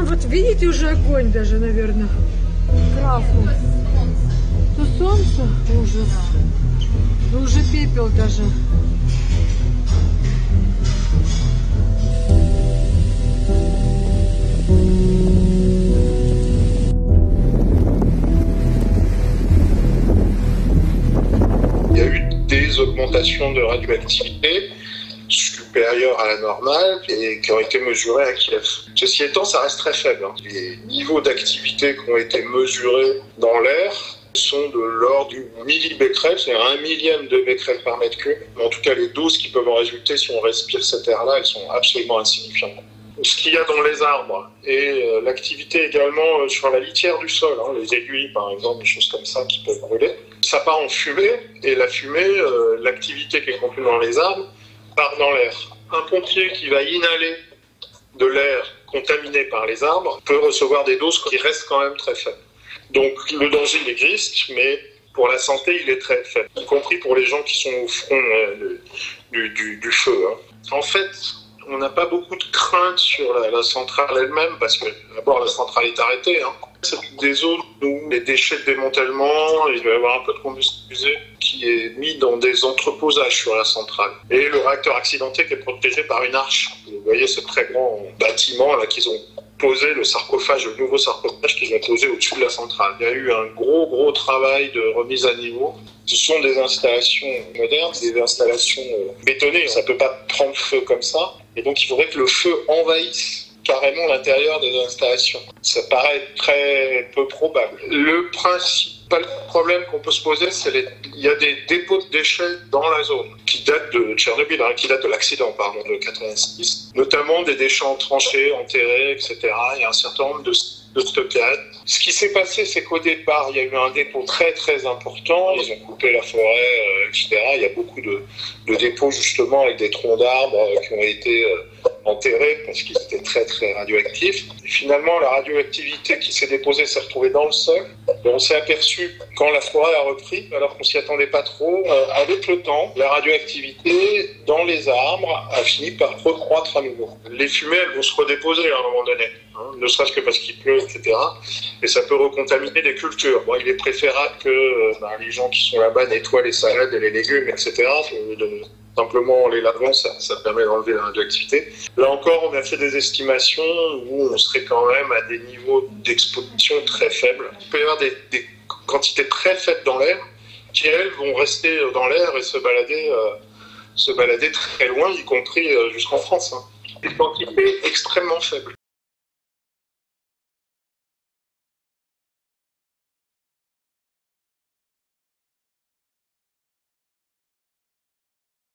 Там вот видите уже огонь даже, наверное, красный. То солнце, ужас. И уже пепел даже. Il y a eu des augmentations de radioactivité supérieures à la normale et qui ont été mesurées à Kiev. Ceci étant, ça reste très faible. Les niveaux d'activité qui ont été mesurés dans l'air sont de l'ordre du millibecquerel, c'est-à-dire 1 millième de becquerel par mètre cube. Mais en tout cas, les doses qui peuvent en résulter si on respire cet air-là, elles sont absolument insignifiantes. Ce qu'il y a dans les arbres et l'activité également sur la litière du sol, les aiguilles par exemple, des choses comme ça qui peuvent brûler, ça part en fumée et la fumée, l'activité qui est contenue dans les arbres, part dans l'air. Un pompier qui va inhaler de l'air contaminé par les arbres peut recevoir des doses qui restent quand même très faibles. Donc le danger il existe, mais pour la santé il est très faible, y compris pour les gens qui sont au front du feu. En fait, on n'a pas beaucoup de crainte sur la centrale elle-même, parce que d'abord la centrale est arrêtée. C'est des zones où les déchets de démantèlement, il va y avoir un peu de combustible usé qui est mis dans des entreposages sur la centrale. Et le réacteur accidenté qui est protégé par une arche. Vous voyez ce très grand bâtiment là qu'ils ont posé, le sarcophage, le nouveau sarcophage qu'ils ont posé au-dessus de la centrale. Il y a eu un gros travail de remise à niveau. Ce sont des installations modernes, des installations bétonnées. Ça ne peut pas prendre feu comme ça. Et donc il faudrait que le feu envahisse carrément l'intérieur des installations. Ça paraît très peu probable. Le principal problème qu'on peut se poser, c'est qu'il y a des dépôts de déchets dans la zone qui datent de Tchernobyl, qui datent de l'accident, de 86, notamment des déchets en tranchées, enterrés, etc. Il y a un certain nombre de stockage. Ce qui s'est passé, c'est qu'au départ, il y a eu un dépôt très important. Ils ont coupé la forêt, etc. Il y a beaucoup de dépôts, justement, avec des troncs d'arbres qui ont été enterrés parce qu'ils étaient très radioactifs. Et finalement, la radioactivité qui s'est déposée s'est retrouvée dans le sol. Et on s'est aperçu, quand la forêt a repris, alors qu'on s'y attendait pas trop, avec le temps, la radioactivité dans les arbres a fini par recroître à nouveau. Les fumées, elles vont se redéposer à un moment donné, ne serait-ce que parce qu'il pleut, etc. Et ça peut recontaminer des cultures. Bon, il est préférable que les gens qui sont là-bas nettoient les salades et les légumes, etc. Simplement en les lavant, ça permet d'enlever la radioactivité. Là encore, on a fait des estimations où on serait quand même à des niveaux d'exposition très faibles. Il peut y avoir des quantités très faibles dans l'air qui, elles, vont rester dans l'air et se balader très loin, y compris jusqu'en France. Des quantités extrêmement faibles.